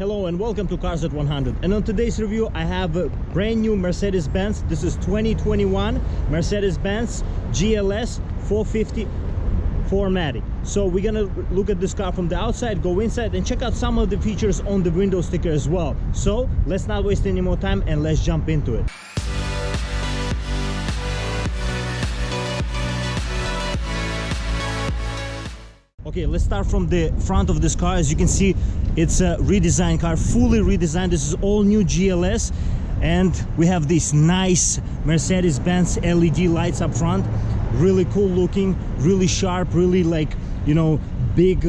Hello and welcome to Cars at 100. And on today's review I have a brand new Mercedes-Benz. This is 2021 Mercedes-Benz Gls450 4Matic. So we're gonna look at this car from the outside, go inside and check out some of the features on the window sticker as well. So let's not waste any more time and let's jump into it. Okay, let's start from the front of this car. As you can see, it's a redesigned car, fully redesigned. This is all new GLS, and we have these nice Mercedes-Benz LED lights up front. Really cool looking, really sharp, really, like, you know, big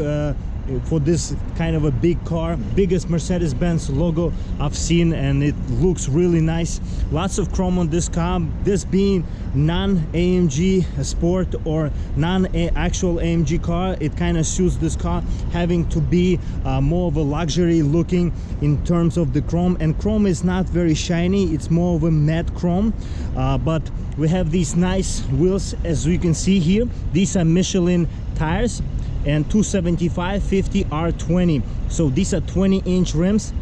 for this kind of a big car. Biggest Mercedes-Benz logo I've seen, and it looks really nice. Lots of chrome on this car. This being non-AMG sport or non-actual AMG car, it kind of suits this car having to be more of a luxury looking in terms of the chrome. And chrome is not very shiny, it's more of a matte chrome, but we have these nice wheels. As you can see here, these are Michelin tires and 275/50 R20. So these are 20-inch rims.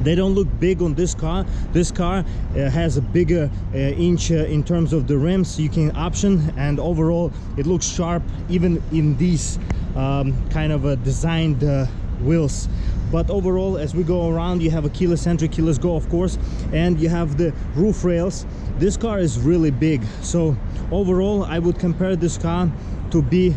They don't look big on this car. This car has a bigger inch in terms of the rims you can option, and overall it looks sharp even in these kind of designed wheels. But overall, as we go around, you have a keyless entry, keyless go, of course, and you have the roof rails. This car is really big, so overall I would compare this car to be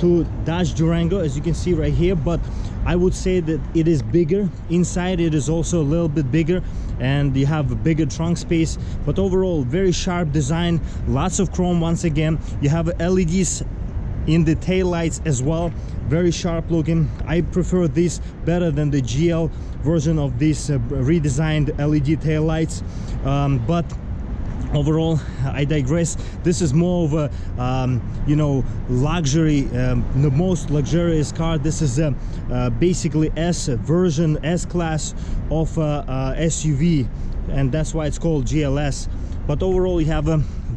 to Dodge Durango, as you can see right here, but I would say that it is bigger. Inside it is also a little bit bigger, and you have a bigger trunk space. But overall, very sharp design, lots of chrome. Once again, you have LEDs in the tail lights as well, very sharp looking. I prefer this better than the GL version of this redesigned LED tail lights, but overall I digress. This is more of a you know, luxury, the most luxurious car. This is basically S version, S class of SUV, and that's why it's called GLS. But overall you have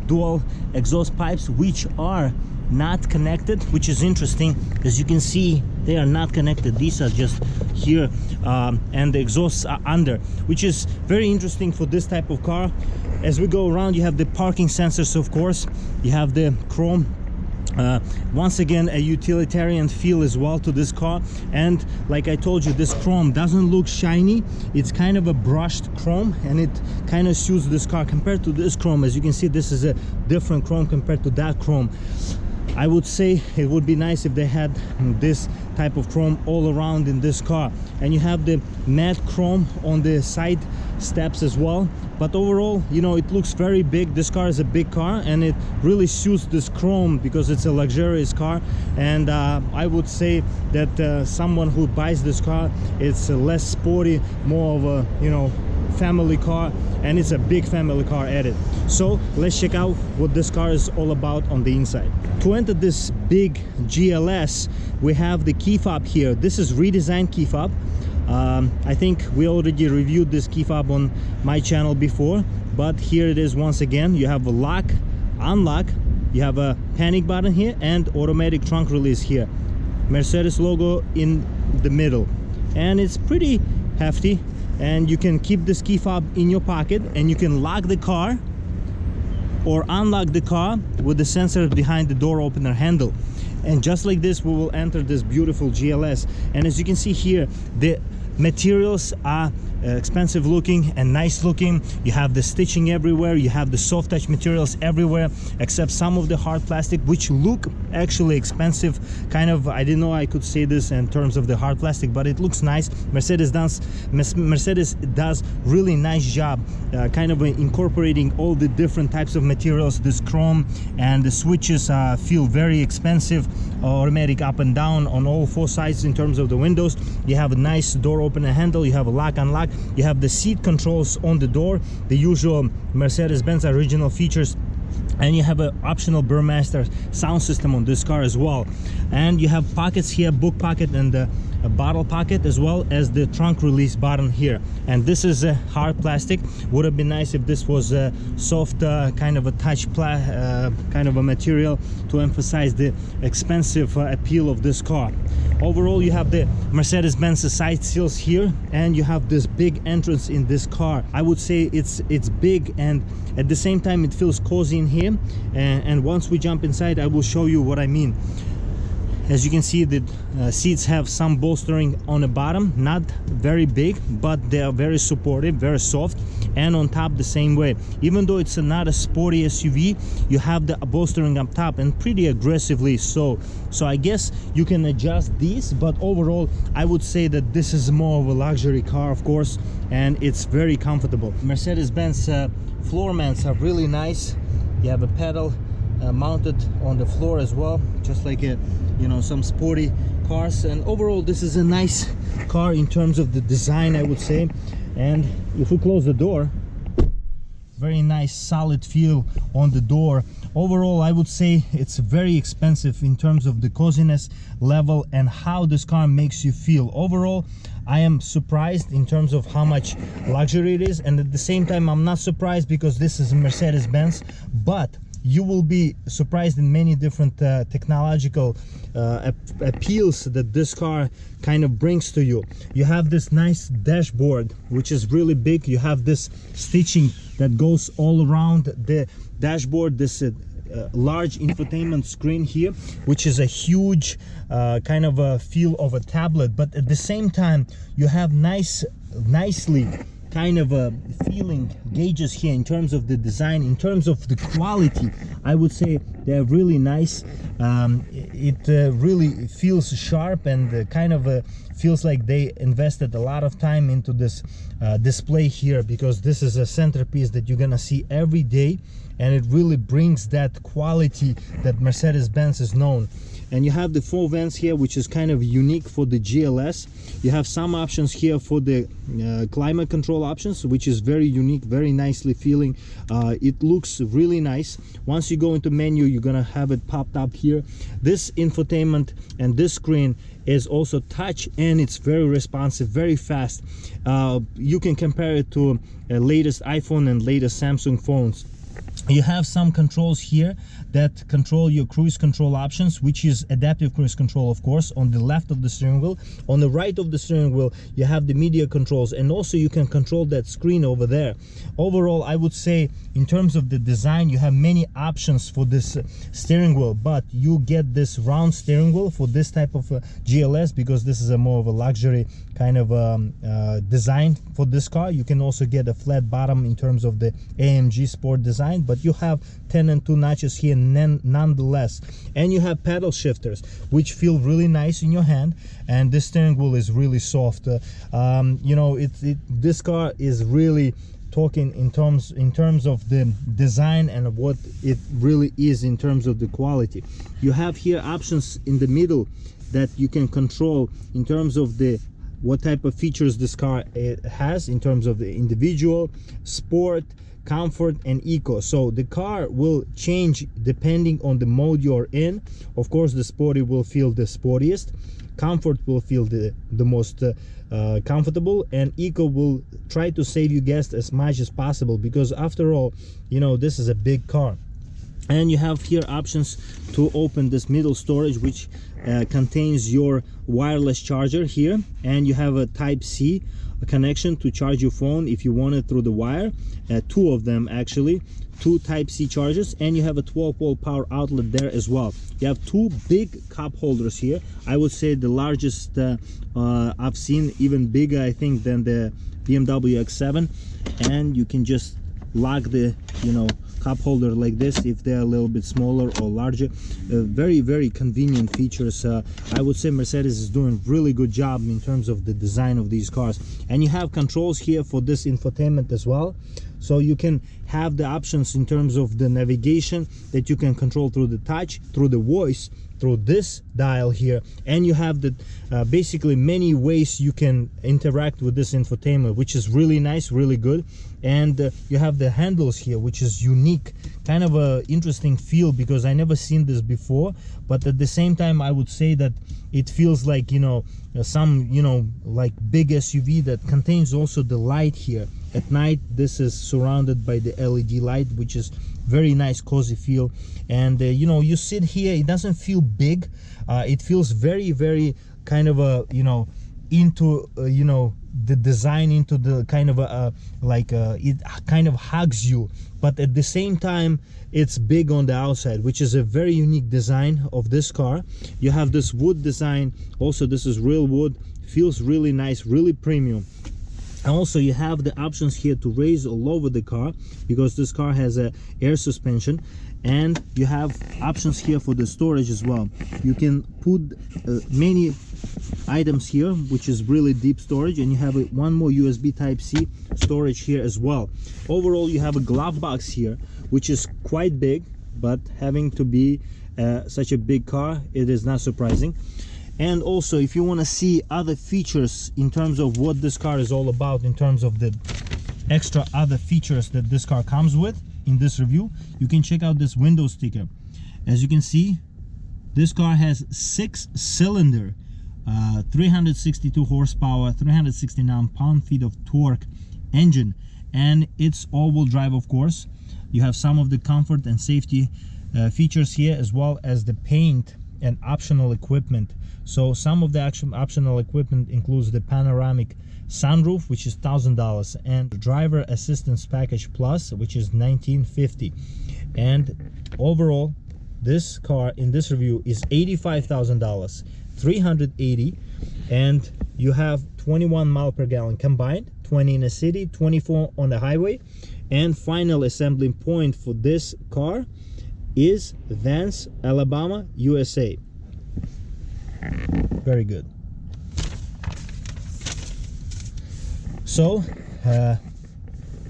dual exhaust pipes, which are not connected, which is interesting. As you can see, they are not connected. These are just here, and the exhausts are under, which is very interesting for this type of car. As we go around, you have the parking sensors, of course. You have the chrome. Once again, a utilitarian feel as well to this car. And like I told you, this chrome doesn't look shiny. It's kind of a brushed chrome, and it kind of suits this car compared to this chrome. As you can see, this is a different chrome compared to that chrome. I would say it would be nice if they had this type of chrome all around in this car. And you have the matte chrome on the side steps as well. But overall, you know, it looks very big. This car is a big car, and it really suits this chrome because it's a luxurious car. And I would say that someone who buys this car, it's less sporty, more of a, you know, family car, and it's a big family car at it. So let's check out what this car is all about on the inside. To enter this big GLS, we have the key fob here. This is redesigned key fob. I think we already reviewed this key fob on my channel before, but here it is once again. You have a lock, unlock, you have a panic button here, and automatic trunk release here. Mercedes logo in the middle, and it's pretty hefty. And you can keep this key fob in your pocket, and you can lock the car or unlock the car with the sensor behind the door opener handle. And just like this, we will enter this beautiful GLS. And as you can see here, the materials are expensive looking and nice looking. You have the stitching everywhere, you have the soft touch materials everywhere, except some of the hard plastic, which look actually expensive. Kind of, I didn't know I could say this in terms of the hard plastic, but it looks nice. Mercedes does really nice job kind of incorporating all the different types of materials. This chrome and the switches feel very expensive. Automatic up and down on all four sides in terms of the windows. You have a nice door opener handle, you have a lock unlock, you have the seat controls on the door, the usual Mercedes-Benz original features and you have an optional Burmester sound system on this car as well. And you have pockets here, book pocket and a bottle pocket, as well as the trunk release button here. And this is a hard plastic. Would have been nice if this was a soft kind of a kind of a material to emphasize the expensive appeal of this car. Overall, you have the Mercedes-Benz side seals here, and you have this big entrance in this car. I would say it's big, and at the same time it feels cozy in here. And once we jump inside, I will show you what I mean. As you can see, the seats have some bolstering on the bottom, not very big, but they are very supportive, very soft, and on top the same way. Even though it's not a sporty SUV, you have the bolstering up top, and pretty aggressively so. So I guess you can adjust these, but overall I would say that this is more of a luxury car, of course, and it's very comfortable. Mercedes-Benz floor mats are really nice. You have a pedal mounted on the floor as well, just like a, you know, some sporty cars. And overall this is a nice car in terms of the design, I would say. And if we close the door, very nice solid feel on the door. Overall, I would say it's very expensive in terms of the coziness level and how this car makes you feel. Overall, I am surprised in terms of how much luxury it is, and at the same time I'm not surprised because this is a Mercedes-Benz, but you will be surprised in many different technological appeals that this car kind of brings to you. You have this nice dashboard, which is really big. You have this stitching that goes all around the dashboard, this large infotainment screen here, which is a huge kind of a feel of a tablet, but at the same time you have nicely kind of a feeling gauges here in terms of the design. In terms of the quality, I would say they're really nice. It really feels sharp, and kind of feels like they invested a lot of time into this display here, because this is a centerpiece that you're gonna see every day, and it really brings that quality that Mercedes-Benz is known. And you have the 4 vents here, which is kind of unique for the GLS. You have some options here for the climate control options, which is very unique, very nicely feeling. It looks really nice. Once you go into menu, you're gonna have it popped up here. This infotainment and this screen is also touch, and it's very responsive, very fast. You can compare it to latest iPhone and latest Samsung phones. You have some controls here that control your cruise control options, which is adaptive cruise control, of course, on the left of the steering wheel. On the right of the steering wheel, you have the media controls, and also you can control that screen over there. Overall, I would say in terms of the design, you have many options for this steering wheel, but you get this round steering wheel for this type of GLS, because this is a more of a luxury kind of design for this car. You can also get a flat bottom in terms of the AMG Sport design, but you have 10 and 2 notches here nonetheless. And you have paddle shifters, which feel really nice in your hand, and this steering wheel is really soft. You know, this car is really talking in terms of the design and of what it really is in terms of the quality. You have here options in the middle that you can control in terms of the what type of features this car has in terms of the individual, sport, comfort, and eco. So the car will change depending on the mode you're in. Of course, the sporty will feel the sportiest, comfort will feel the most comfortable, and eco will try to save you gas as much as possible, because after all, you know, this is a big car. And you have here options to open this middle storage, which contains your wireless charger here, and you have a Type-C connection to charge your phone if you want it through the wire. 2 of them actually, 2 Type-C chargers, and you have a 12-volt power outlet there as well. You have 2 big cup holders here. I would say the largest I've seen, even bigger I think than the BMW X7, and you can just lock the, you know, cup holder like this if they're a little bit smaller or larger. Very convenient features. I would say Mercedes is doing really good job in terms of the design of these cars. And you have controls here for this infotainment as well, so you can have the options in terms of the navigation that you can control through the touch, through the voice, through this dial here, and you have the basically many ways you can interact with this infotainment, which is really nice, really good. And you have the handles here, which is unique unique, kind of a interesting feel, because I never seen this before. But at the same time, I would say that it feels like, you know, some, you know, like big SUV that contains also the light here. At night, this is surrounded by the LED light, which is very nice, cozy feel. And you know, you sit here, it doesn't feel big. It feels very, very kind of a, you know, into you know, the design, into the kind of a like it kind of hugs you, but at the same time it's big on the outside, which is a very unique design of this car. You have this wood design also. This is real wood, feels really nice, really premium. And also you have the options here to raise all over the car, because this car has a air suspension. And you have options here for the storage as well. You can put many items here, which is really deep storage, and you have one more USB Type-C storage here as well. Overall, you have a glove box here, which is quite big, but having to be such a big car, it is not surprising. And also, if you want to see other features in terms of what this car is all about, in terms of the extra other features that this car comes with in this review, you can check out this window sticker. As you can see, this car has 6-cylinder, 362 horsepower, 369 pound-feet of torque engine, and it's all-wheel drive, of course. You have some of the comfort and safety features here, as well as the paint and optional equipment. So some of the optional equipment includes the panoramic sunroof, which is $1,000, and driver assistance package plus, which is $1,950. And overall, this car in this review is $85,000, $380, and you have 21 miles per gallon combined, 20 in a city, 24 on the highway. And final assembling point for this car is Vance, Alabama, USA. Very good. So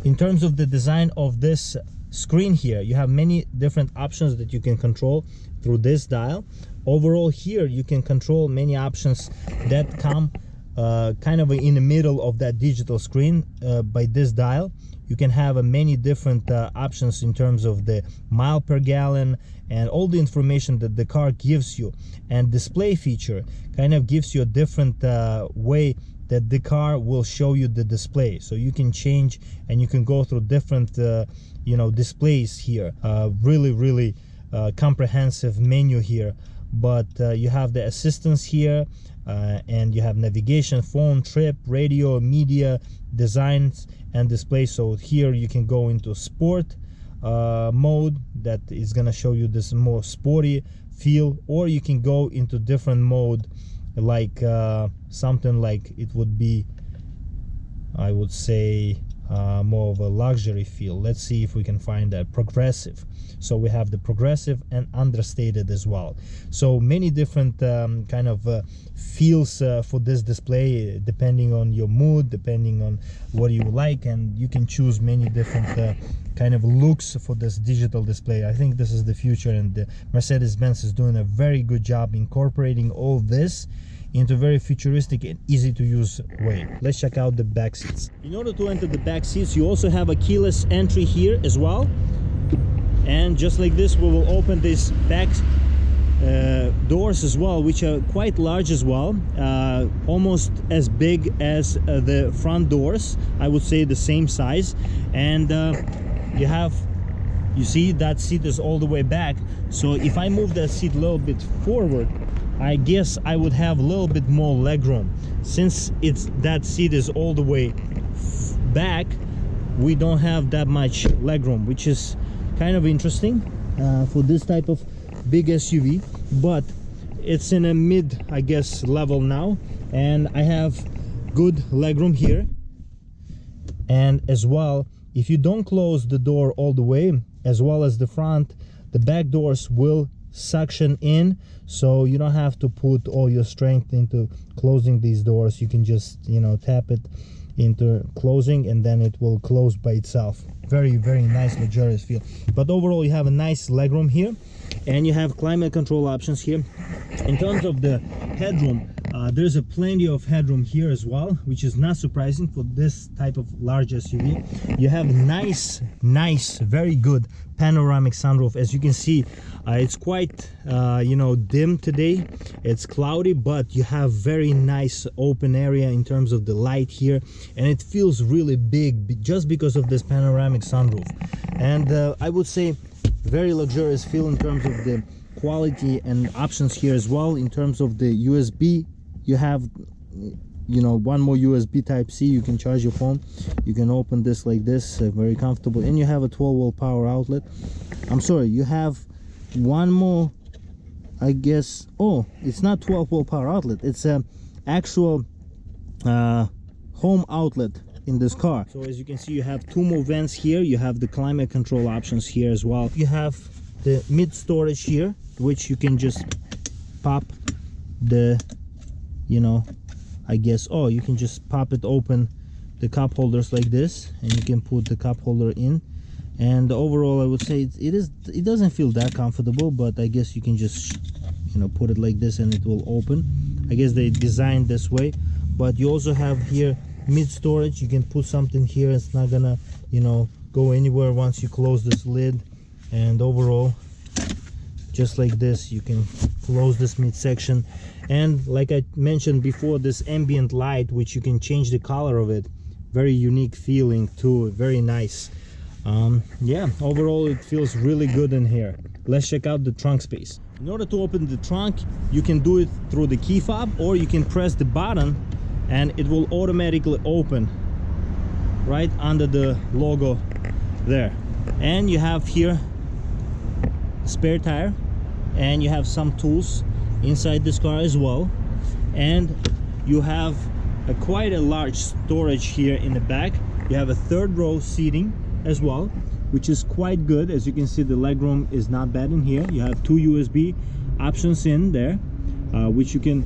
in terms of the design of this screen here, you have many different options that you can control through this dial. Overall, here you can control many options that come kind of in the middle of that digital screen by this dial. You can have many different options in terms of the mile per gallon and all the information that the car gives you. And display feature kind of gives you a different way that the car will show you the display. So you can change and you can go through different you know, displays here. Really comprehensive menu here. But you have the assistance here, and you have navigation, phone, trip, radio, media, designs, and display. So here you can go into sport mode, that is gonna show you this more sporty feel, or you can go into different mode, like something like it would be, I would say, more of a luxury feel. Let's see if we can find that. Progressive. So we have the progressive and understated as well. So many different kind of feels for this display, depending on your mood, depending on what you like, and you can choose many different kind of looks for this digital display. I think this is the future, and Mercedes-Benz is doing a very good job incorporating all this into a very futuristic and easy to use way. Let's check out the back seats. In order to enter the back seats, you also have a keyless entry here as well. And just like this, we will open these back doors as well, which are quite large as well, almost as big as the front doors. I would say the same size. And you see that seat is all the way back. So if I move that seat a little bit forward, I guess I would have a little bit more legroom. Since that seat is all the way back, we don't have that much legroom, which is kind of interesting for this type of big SUV. But it's in a mid, I guess, level now, and I have good legroom here. And as well, if you don't close the door all the way, as well as the front, the back doors will suction in, so you don't have to put all your strength into closing these doors. You can just, you know, tap it into closing, and then it will close by itself. Very nice, luxurious feel. But overall, you have a nice legroom here, and you have climate control options here. In terms of the headroom, There's a plenty of headroom here as well, which is not surprising for this type of large SUV. You have nice, very good panoramic sunroof. As you can see, it's quite you know, dim today. It's cloudy, but you have very nice open area in terms of the light here, and it feels really big just because of this panoramic sunroof. And I would say very luxurious feel in terms of the quality and options here as well. In terms of the USB, you have, you know, one more USB type C. You can charge your phone. You can open this like this, very comfortable. And you have a 12-volt power outlet. I'm sorry, you have one more, I guess. Oh, it's not 12-volt power outlet, it's a actual home outlet in this car. So as you can see, you have two more vents here. You have the climate control options here as well. You have the mid storage here, which you can just pop the, you know, I guess, oh, you can just pop it open, the cup holders like this, and you can put the cup holder in. And overall, I would say it doesn't feel that comfortable, but I guess you can just, you know, put it like this and it will open. I guess they designed this way. But you also have here mid storage. You can put something here. It's not gonna, you know, go anywhere once you close this lid. And overall, just like this, you can close this midsection. And like I mentioned before, this ambient light, which you can change the color of it, very unique feeling too, very nice. Yeah, overall it feels really good in here. Let's check out the trunk space. In order to open the trunk, you can do it through the key fob, or you can press the button and it will automatically open right under the logo there. And you have here spare tire, and you have some tools inside this car as well. And you have quite a large storage here in the back. You have a third row seating as well, which is quite good. As you can see, the legroom is not bad in here. You have two USB options in there, which you can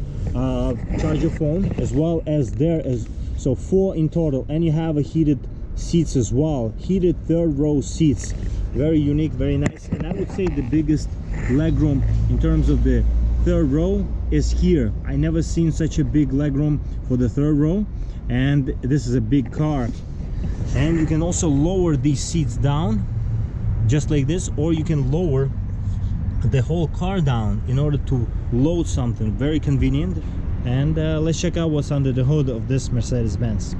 charge your phone, as well as there as so 4 in total. And you have a heated seats as well, heated third row seats, very unique, very nice. And I would say the biggest legroom in terms of the third row is here. I never seen such a big legroom for the third row, and this is a big car. And you can also lower these seats down just like this, or you can lower the whole car down in order to load something. Very convenient. And let's check out what's under the hood of this Mercedes-Benz.